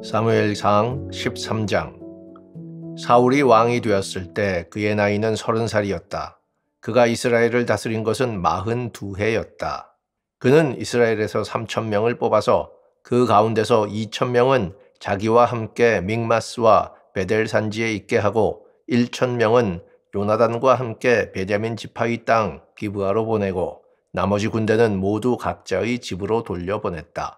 사무엘상 13장. 사울이 왕이 되었을 때 그의 나이는 30살이었다. 그가 이스라엘을 다스린 것은 42해였다. 그는 이스라엘에서 3,000명을 뽑아서 그 가운데서 2,000명은 자기와 함께 믹마스와 베델 산지에 있게 하고 1,000명은 요나단과 함께 베냐민 지파의 땅 기브아로 보내고 나머지 군대는 모두 각자의 집으로 돌려보냈다.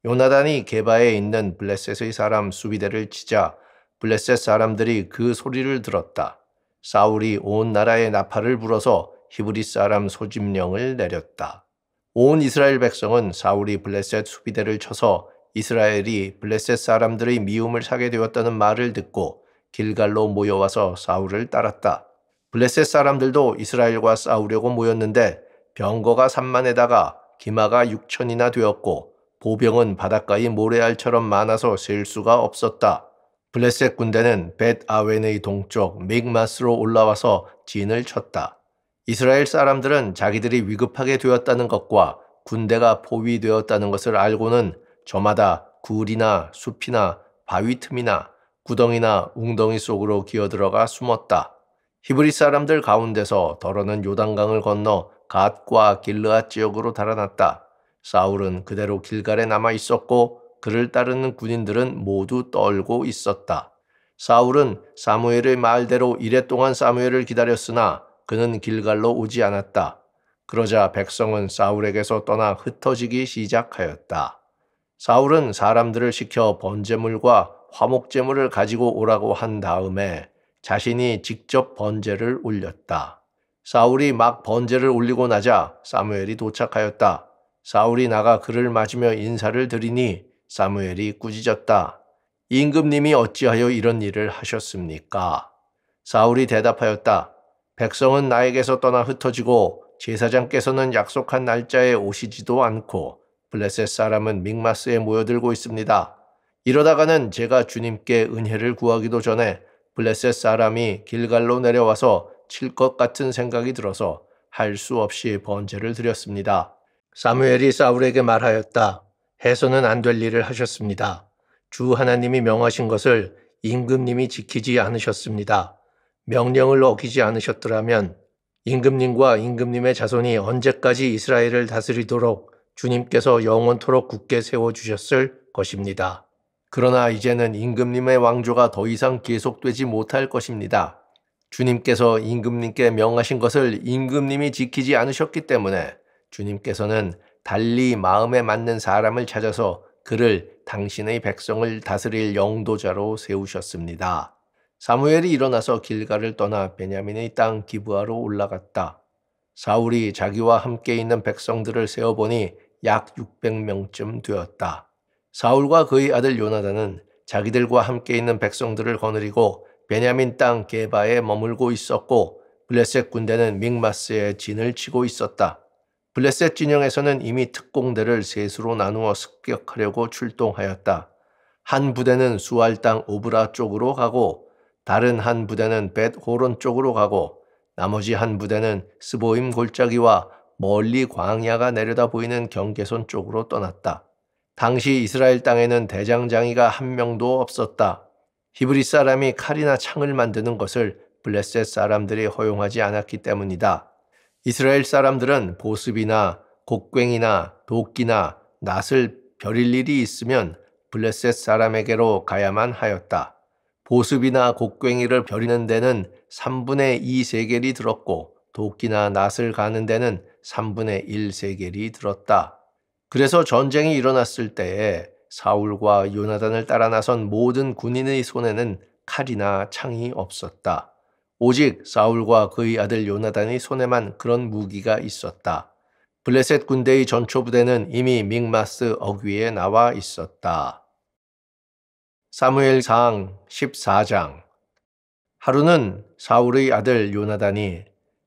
요나단이 게바에 있는 블레셋의 사람 수비대를 치자 블레셋 사람들이 그 소리를 들었다. 사울이 온 나라에 나팔을 불어서 히브리 사람 소집령을 내렸다. 온 이스라엘 백성은 사울이 블레셋 수비대를 쳐서 이스라엘이 블레셋 사람들의 미움을 사게 되었다는 말을 듣고 길갈로 모여와서 사울을 따랐다. 블레셋 사람들도 이스라엘과 싸우려고 모였는데 병거가 3만에다가 기마가 6천이나 되었고 보병은 바닷가의 모래알처럼 많아서 셀 수가 없었다. 블레셋 군대는 벳 아웬의 동쪽 믹마스로 올라와서 진을 쳤다. 이스라엘 사람들은 자기들이 위급하게 되었다는 것과 군대가 포위되었다는 것을 알고는 저마다 굴이나 숲이나 바위 틈이나 구덩이나 웅덩이 속으로 기어들어가 숨었다. 히브리 사람들 가운데서 더러는 요단강을 건너 갓과 길르앗 지역으로 달아났다. 사울은 그대로 길갈에 남아 있었고 그를 따르는 군인들은 모두 떨고 있었다. 사울은 사무엘의 말대로 이랫동안 사무엘을 기다렸으나 그는 길갈로 오지 않았다. 그러자 백성은 사울에게서 떠나 흩어지기 시작하였다. 사울은 사람들을 시켜 번제물과 화목제물을 가지고 오라고 한 다음에 자신이 직접 번제를 올렸다. 사울이 막 번제를 올리고 나자 사무엘이 도착하였다. 사울이 나가 그를 맞으며 인사를 드리니 사무엘이 꾸짖었다. 임금님이 어찌하여 이런 일을 하셨습니까? 사울이 대답하였다. 백성은 나에게서 떠나 흩어지고 제사장께서는 약속한 날짜에 오시지도 않고 블레셋 사람은 믹마스에 모여들고 있습니다. 이러다가는 제가 주님께 은혜를 구하기도 전에 블레셋 사람이 길갈로 내려와서 칠 것 같은 생각이 들어서 할 수 없이 번제를 드렸습니다. 사무엘이 사울에게 말하였다. 해서는 안 될 일을 하셨습니다. 주 하나님이 명하신 것을 임금님이 지키지 않으셨습니다. 명령을 어기지 않으셨더라면 임금님과 임금님의 자손이 언제까지 이스라엘을 다스리도록 주님께서 영원토록 굳게 세워주셨을 것입니다. 그러나 이제는 임금님의 왕조가 더 이상 계속되지 못할 것입니다. 주님께서 임금님께 명하신 것을 임금님이 지키지 않으셨기 때문에 주님께서는 달리 마음에 맞는 사람을 찾아서 그를 당신의 백성을 다스릴 영도자로 세우셨습니다. 사무엘이 일어나서 길갈을 떠나 베냐민의 땅 기브아로 올라갔다. 사울이 자기와 함께 있는 백성들을 세어보니 약 600명쯤 되었다. 사울과 그의 아들 요나단은 자기들과 함께 있는 백성들을 거느리고 베냐민 땅 게바에 머물고 있었고 블레셋 군대는 믹마스에 진을 치고 있었다. 블레셋 진영에서는 이미 특공대를 셋으로 나누어 습격하려고 출동하였다. 한 부대는 수알 땅 오브라 쪽으로 가고 다른 한 부대는 벳 호론 쪽으로 가고 나머지 한 부대는 스보임 골짜기와 멀리 광야가 내려다 보이는 경계선 쪽으로 떠났다. 당시 이스라엘 땅에는 대장장이가 한 명도 없었다. 히브리 사람이 칼이나 창을 만드는 것을 블레셋 사람들이 허용하지 않았기 때문이다. 이스라엘 사람들은 보습이나 곡괭이나 도끼나 낫을 벼릴 일이 있으면 블레셋 사람에게로 가야만 하였다. 보습이나 곡괭이를 벼리는 데는 3분의 2 세겔이 들었고 도끼나 낫을 가는 데는 3분의 1 세겔이 들었다. 그래서 전쟁이 일어났을 때에 사울과 요나단을 따라 나선 모든 군인의 손에는 칼이나 창이 없었다. 오직 사울과 그의 아들 요나단의 손에만 그런 무기가 있었다. 블레셋 군대의 전초부대는 이미 믹마스 어귀에 나와 있었다. 사무엘상 14장. 하루는 사울의 아들 요나단이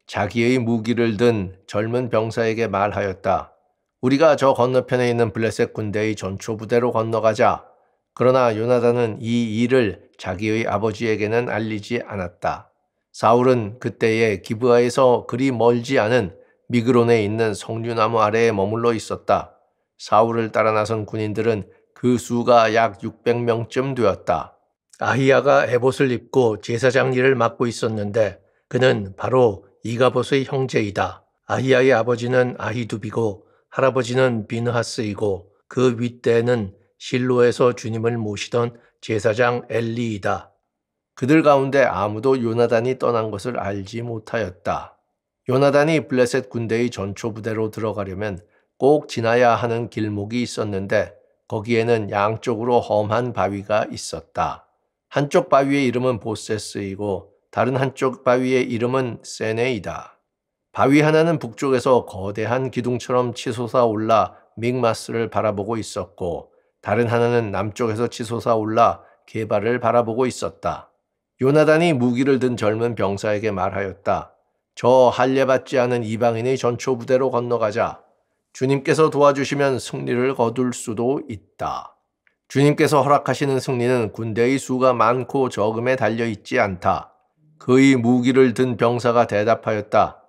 자기의 무기를 든 젊은 병사에게 말하였다. 우리가 저 건너편에 있는 블레셋 군대의 전초부대로 건너가자. 그러나 요나단은 이 일을 자기의 아버지에게는 알리지 않았다. 사울은 그때에 기브아에서 그리 멀지 않은 미그론에 있는 석류나무 아래에 머물러 있었다. 사울을 따라 나선 군인들은 그 수가 약 600명쯤 되었다. 아히야가 에봇을 입고 제사장 일을 맡고 있었는데 그는 바로 이가봇의 형제이다. 아히야의 아버지는 아히두비고 할아버지는 비느하스이고 그 윗대는 실로에서 주님을 모시던 제사장 엘리이다. 그들 가운데 아무도 요나단이 떠난 것을 알지 못하였다. 요나단이 블레셋 군대의 전초 부대로 들어가려면 꼭 지나야 하는 길목이 있었는데 거기에는 양쪽으로 험한 바위가 있었다. 한쪽 바위의 이름은 보세스이고 다른 한쪽 바위의 이름은 세네이다. 바위 하나는 북쪽에서 거대한 기둥처럼 치솟아 올라 믹마스를 바라보고 있었고 다른 하나는 남쪽에서 치솟아 올라 게발을 바라보고 있었다. 요나단이 무기를 든 젊은 병사에게 말하였다. 저 할례받지 않은 이방인의 전초 부대로 건너가자. 주님께서 도와주시면 승리를 거둘 수도 있다. 주님께서 허락하시는 승리는 군대의 수가 많고 적음에 달려있지 않다. 그의 무기를 든 병사가 대답하였다.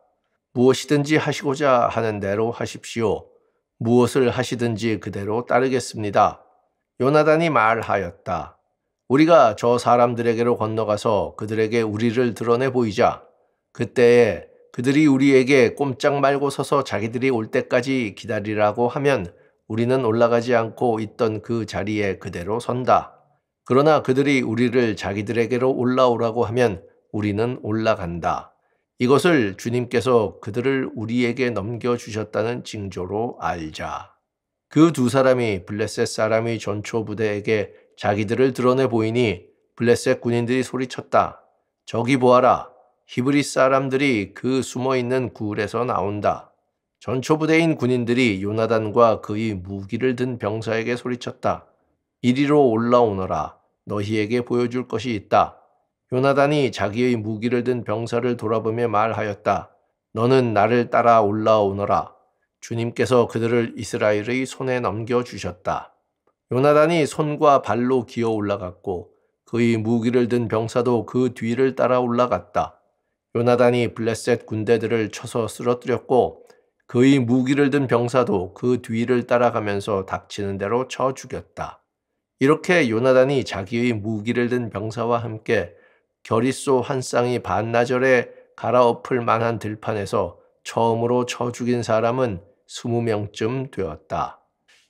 무엇이든지 하시고자 하는 대로 하십시오. 무엇을 하시든지 그대로 따르겠습니다. 요나단이 말하였다. 우리가 저 사람들에게로 건너가서 그들에게 우리를 드러내 보이자. 그때에 그들이 우리에게 꼼짝 말고 서서 자기들이 올 때까지 기다리라고 하면 우리는 올라가지 않고 있던 그 자리에 그대로 선다. 그러나 그들이 우리를 자기들에게로 올라오라고 하면 우리는 올라간다. 이것을 주님께서 그들을 우리에게 넘겨주셨다는 징조로 알자. 그 두 사람이 블레셋 사람의 전초 부대에게 자기들을 드러내 보이니 블레셋 군인들이 소리쳤다. 저기 보아라. 히브리 사람들이 그 숨어있는 굴에서 나온다. 전초 부대인 군인들이 요나단과 그의 무기를 든 병사에게 소리쳤다. 이리로 올라오너라. 너희에게 보여줄 것이 있다. 요나단이 자기의 무기를 든 병사를 돌아보며 말하였다. 너는 나를 따라 올라오너라. 주님께서 그들을 이스라엘의 손에 넘겨주셨다. 요나단이 손과 발로 기어 올라갔고 그의 무기를 든 병사도 그 뒤를 따라 올라갔다. 요나단이 블레셋 군대들을 쳐서 쓰러뜨렸고 그의 무기를 든 병사도 그 뒤를 따라가면서 닥치는 대로 쳐 죽였다. 이렇게 요나단이 자기의 무기를 든 병사와 함께 겨릿소 한 쌍이 반나절에 갈아엎을 만한 들판에서 처음으로 쳐 죽인 사람은 20명쯤 되었다.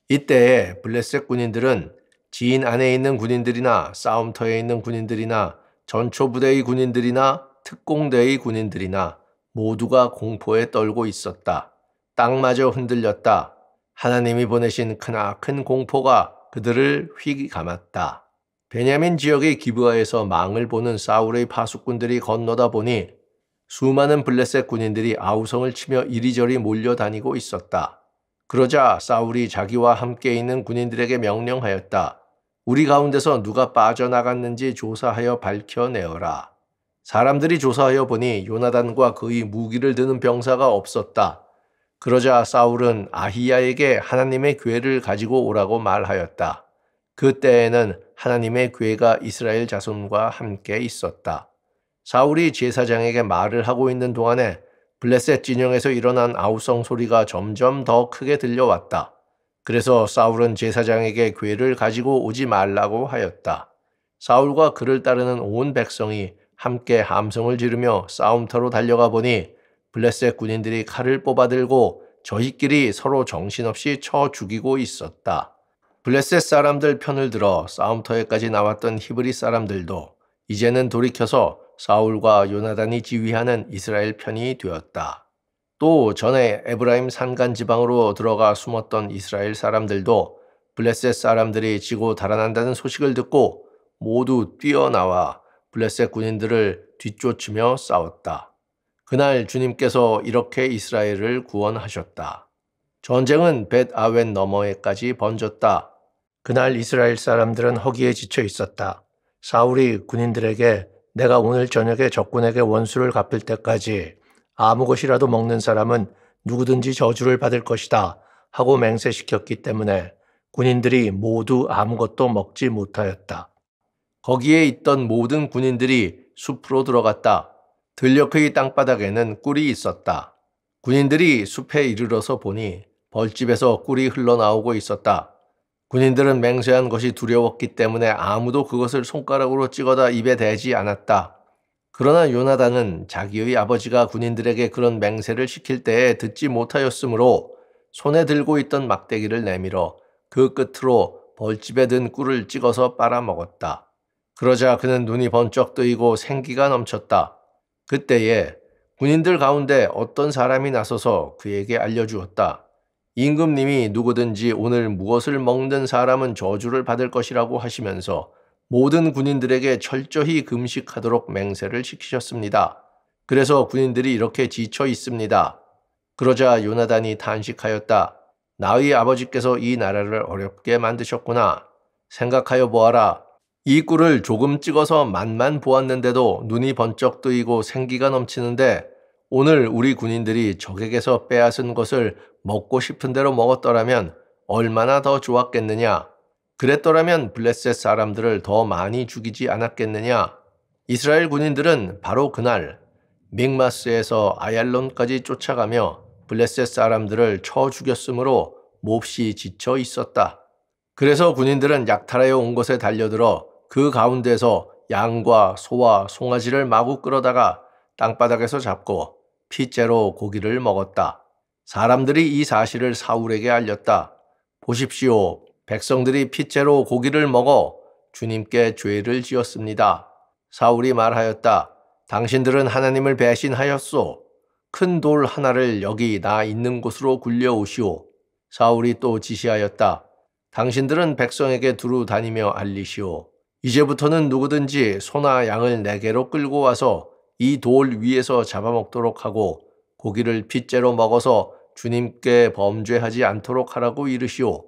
이때에 블레셋 군인들은 지인 안에 있는 군인들이나 싸움터에 있는 군인들이나 전초부대의 군인들이나 특공대의 군인들이나 모두가 공포에 떨고 있었다. 땅마저 흔들렸다. 하나님이 보내신 크나큰 공포가 그들을 휘감았다. 베냐민 지역의 기브아에서 망을 보는 사울의 파수꾼들이 건너다 보니 수많은 블레셋 군인들이 아우성을 치며 이리저리 몰려다니고 있었다. 그러자 사울이 자기와 함께 있는 군인들에게 명령하였다. 우리 가운데서 누가 빠져나갔는지 조사하여 밝혀내어라. 사람들이 조사하여 보니 요나단과 그의 무기를 드는 병사가 없었다. 그러자 사울은 아히야에게 하나님의 궤를 가지고 오라고 말하였다. 그때에는 하나님의 궤가 이스라엘 자손과 함께 있었다. 사울이 제사장에게 말을 하고 있는 동안에 블레셋 진영에서 일어난 아우성 소리가 점점 더 크게 들려왔다. 그래서 사울은 제사장에게 궤를 가지고 오지 말라고 하였다. 사울과 그를 따르는 온 백성이 함께 함성을 지르며 싸움터로 달려가 보니 블레셋 군인들이 칼을 뽑아들고 저희끼리 서로 정신없이 쳐 죽이고 있었다. 블레셋 사람들 편을 들어 싸움터에까지 나왔던 히브리 사람들도 이제는 돌이켜서 사울과 요나단이 지휘하는 이스라엘 편이 되었다. 또 전에 에브라임 산간 지방으로 들어가 숨었던 이스라엘 사람들도 블레셋 사람들이 지고 달아난다는 소식을 듣고 모두 뛰어나와 블레셋 군인들을 뒤쫓으며 싸웠다. 그날 주님께서 이렇게 이스라엘을 구원하셨다. 전쟁은 벳아웬 너머에까지 번졌다. 그날 이스라엘 사람들은 허기에 지쳐 있었다. 사울이 군인들에게 내가 오늘 저녁에 적군에게 원수를 갚을 때까지 아무 것이라도 먹는 사람은 누구든지 저주를 받을 것이다 하고 맹세시켰기 때문에 군인들이 모두 아무것도 먹지 못하였다. 거기에 있던 모든 군인들이 숲으로 들어갔다. 들녘의 땅바닥에는 꿀이 있었다. 군인들이 숲에 이르러서 보니 벌집에서 꿀이 흘러나오고 있었다. 군인들은 맹세한 것이 두려웠기 때문에 아무도 그것을 손가락으로 찍어다 입에 대지 않았다. 그러나 요나단은 자기의 아버지가 군인들에게 그런 맹세를 시킬 때에 듣지 못하였으므로 손에 들고 있던 막대기를 내밀어 그 끝으로 벌집에 든 꿀을 찍어서 빨아먹었다. 그러자 그는 눈이 번쩍 뜨이고 생기가 넘쳤다. 그때에 군인들 가운데 어떤 사람이 나서서 그에게 알려주었다. 임금님이 누구든지 오늘 무엇을 먹는 사람은 저주를 받을 것이라고 하시면서 모든 군인들에게 철저히 금식하도록 맹세를 시키셨습니다. 그래서 군인들이 이렇게 지쳐 있습니다. 그러자 요나단이 탄식하였다. 나의 아버지께서 이 나라를 어렵게 만드셨구나. 생각하여 보아라. 이 꿀을 조금 찍어서 맛만 보았는데도 눈이 번쩍 뜨이고 생기가 넘치는데 오늘 우리 군인들이 적에게서 빼앗은 것을 먹고 싶은 대로 먹었더라면 얼마나 더 좋았겠느냐. 그랬더라면 블레셋 사람들을 더 많이 죽이지 않았겠느냐. 이스라엘 군인들은 바로 그날 믹마스에서 아얄론까지 쫓아가며 블레셋 사람들을 쳐 죽였으므로 몹시 지쳐 있었다. 그래서 군인들은 약탈하여 온 곳에 달려들어 그 가운데서 양과 소와 송아지를 마구 끌어다가 땅바닥에서 잡고 핏째로 고기를 먹었다. 사람들이 이 사실을 사울에게 알렸다. 보십시오. 백성들이 핏째로 고기를 먹어 주님께 죄를 지었습니다. 사울이 말하였다. 당신들은 하나님을 배신하였소. 큰 돌 하나를 여기 나 있는 곳으로 굴려오시오. 사울이 또 지시하였다. 당신들은 백성에게 두루 다니며 알리시오. 이제부터는 누구든지 소나 양을 내게로 끌고 와서 이 돌 위에서 잡아먹도록 하고 고기를 핏째로 먹어서 주님께 범죄하지 않도록 하라고 이르시오.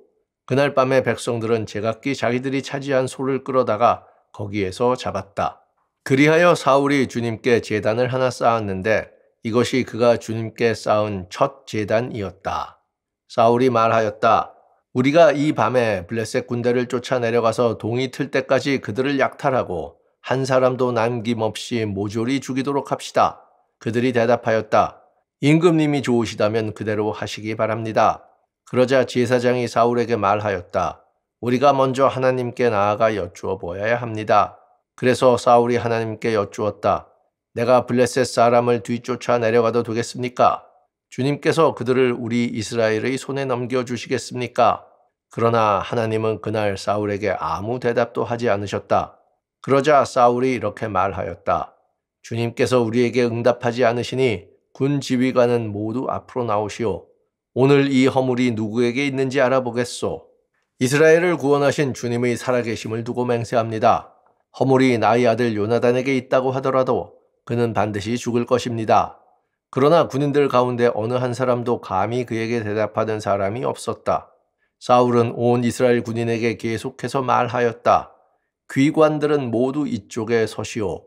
그날 밤에 백성들은 제각기 자기들이 차지한 소를 끌어다가 거기에서 잡았다. 그리하여 사울이 주님께 제단을 하나 쌓았는데 이것이 그가 주님께 쌓은 첫 제단이었다. 사울이 말하였다. 우리가 이 밤에 블레셋 군대를 쫓아 내려가서 동이 틀 때까지 그들을 약탈하고 한 사람도 남김없이 모조리 죽이도록 합시다. 그들이 대답하였다. 임금님이 좋으시다면 그대로 하시기 바랍니다. 그러자 제사장이 사울에게 말하였다. 우리가 먼저 하나님께 나아가 여쭈어 보아야 합니다. 그래서 사울이 하나님께 여쭈었다. 내가 블레셋 사람을 뒤쫓아 내려가도 되겠습니까? 주님께서 그들을 우리 이스라엘의 손에 넘겨주시겠습니까? 그러나 하나님은 그날 사울에게 아무 대답도 하지 않으셨다. 그러자 사울이 이렇게 말하였다. 주님께서 우리에게 응답하지 않으시니 군 지휘관은 모두 앞으로 나오시오. 오늘 이 허물이 누구에게 있는지 알아보겠소. 이스라엘을 구원하신 주님의 살아계심을 두고 맹세합니다. 허물이 나의 아들 요나단에게 있다고 하더라도 그는 반드시 죽을 것입니다. 그러나 군인들 가운데 어느 한 사람도 감히 그에게 대답하는 사람이 없었다. 사울은 온 이스라엘 군인에게 계속해서 말하였다. 귀관들은 모두 이쪽에 서시오.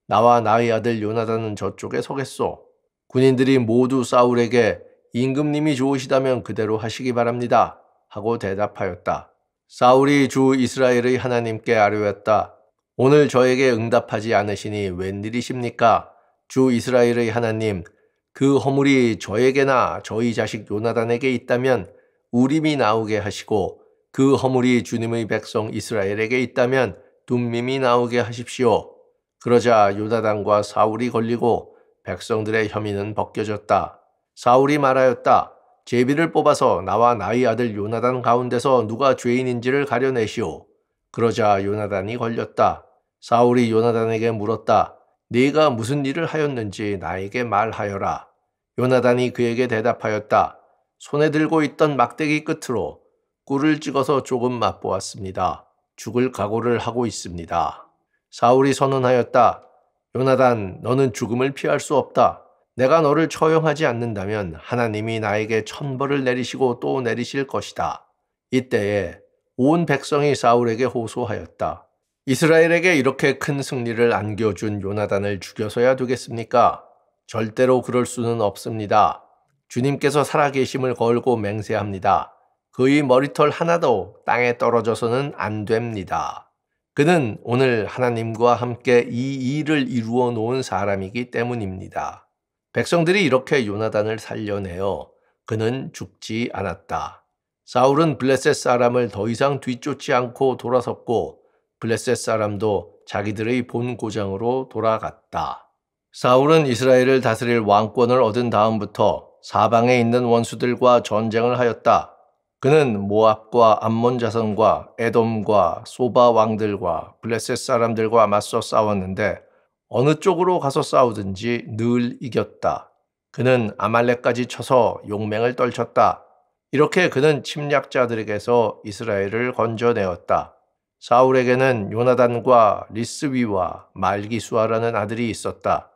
나와 나의 아들 요나단은 저쪽에 서겠소. 군인들이 모두 사울에게 임금님이 좋으시다면 그대로 하시기 바랍니다. 하고 대답하였다. 사울이 주 이스라엘의 하나님께 아뢰었다. 오늘 저에게 응답하지 않으시니 웬일이십니까? 주 이스라엘의 하나님, 그 허물이 저에게나 저희 자식 요나단에게 있다면 우림이 나오게 하시고 그 허물이 주님의 백성 이스라엘에게 있다면 둠밈이 나오게 하십시오. 그러자 요나단과 사울이 걸리고 백성들의 혐의는 벗겨졌다. 사울이 말하였다. 제비를 뽑아서 나와 나의 아들 요나단 가운데서 누가 죄인인지를 가려내시오. 그러자 요나단이 걸렸다. 사울이 요나단에게 물었다. 네가 무슨 일을 하였는지 나에게 말하여라. 요나단이 그에게 대답하였다. 손에 들고 있던 막대기 끝으로 꿀을 찍어서 조금 맛보았습니다. 죽을 각오를 하고 있습니다. 사울이 선언하였다. 요나단, 너는 죽음을 피할 수 없다. 내가 너를 처형하지 않는다면 하나님이 나에게 천벌을 내리시고 또 내리실 것이다. 이때에 온 백성이 사울에게 호소하였다. 이스라엘에게 이렇게 큰 승리를 안겨준 요나단을 죽여서야 되겠습니까? 절대로 그럴 수는 없습니다. 주님께서 살아계심을 걸고 맹세합니다. 그의 머리털 하나도 땅에 떨어져서는 안 됩니다. 그는 오늘 하나님과 함께 이 일을 이루어 놓은 사람이기 때문입니다. 백성들이 이렇게 요나단을 살려내어 그는 죽지 않았다. 사울은 블레셋 사람을 더 이상 뒤쫓지 않고 돌아섰고 블레셋 사람도 자기들의 본 고장으로 돌아갔다. 사울은 이스라엘을 다스릴 왕권을 얻은 다음부터 사방에 있는 원수들과 전쟁을 하였다. 그는 모압과 암몬 자손과 에돔과 소바 왕들과 블레셋 사람들과 맞서 싸웠는데 어느 쪽으로 가서 싸우든지 늘 이겼다. 그는 아말렉까지 쳐서 용맹을 떨쳤다. 이렇게 그는 침략자들에게서 이스라엘을 건져내었다. 사울에게는 요나단과 리스위와 말기수아라는 아들이 있었다.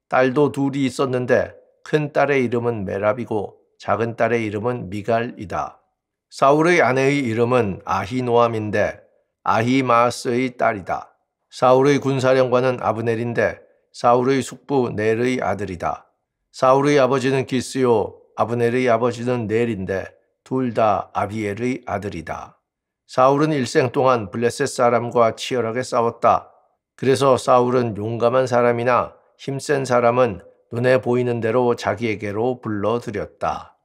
딸도 둘이 있었는데 큰 딸의 이름은 메랍이고 작은 딸의 이름은 미갈이다. 사울의 아내의 이름은 아히노암인데 아히마아스의 딸이다. 사울의 군사령관은 아브넬인데 사울의 숙부 넬의 아들이다. 사울의 아버지는 기스요 아브넬의 아버지는 넬인데 둘 다 아비엘의 아들이다. 사울은 일생 동안 블레셋 사람과 치열하게 싸웠다. 그래서 사울은 용감한 사람이나 힘센 사람은 눈에 보이는 대로 자기에게로 불러들였다.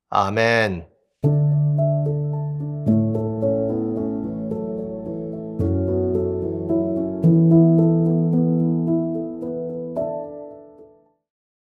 아멘.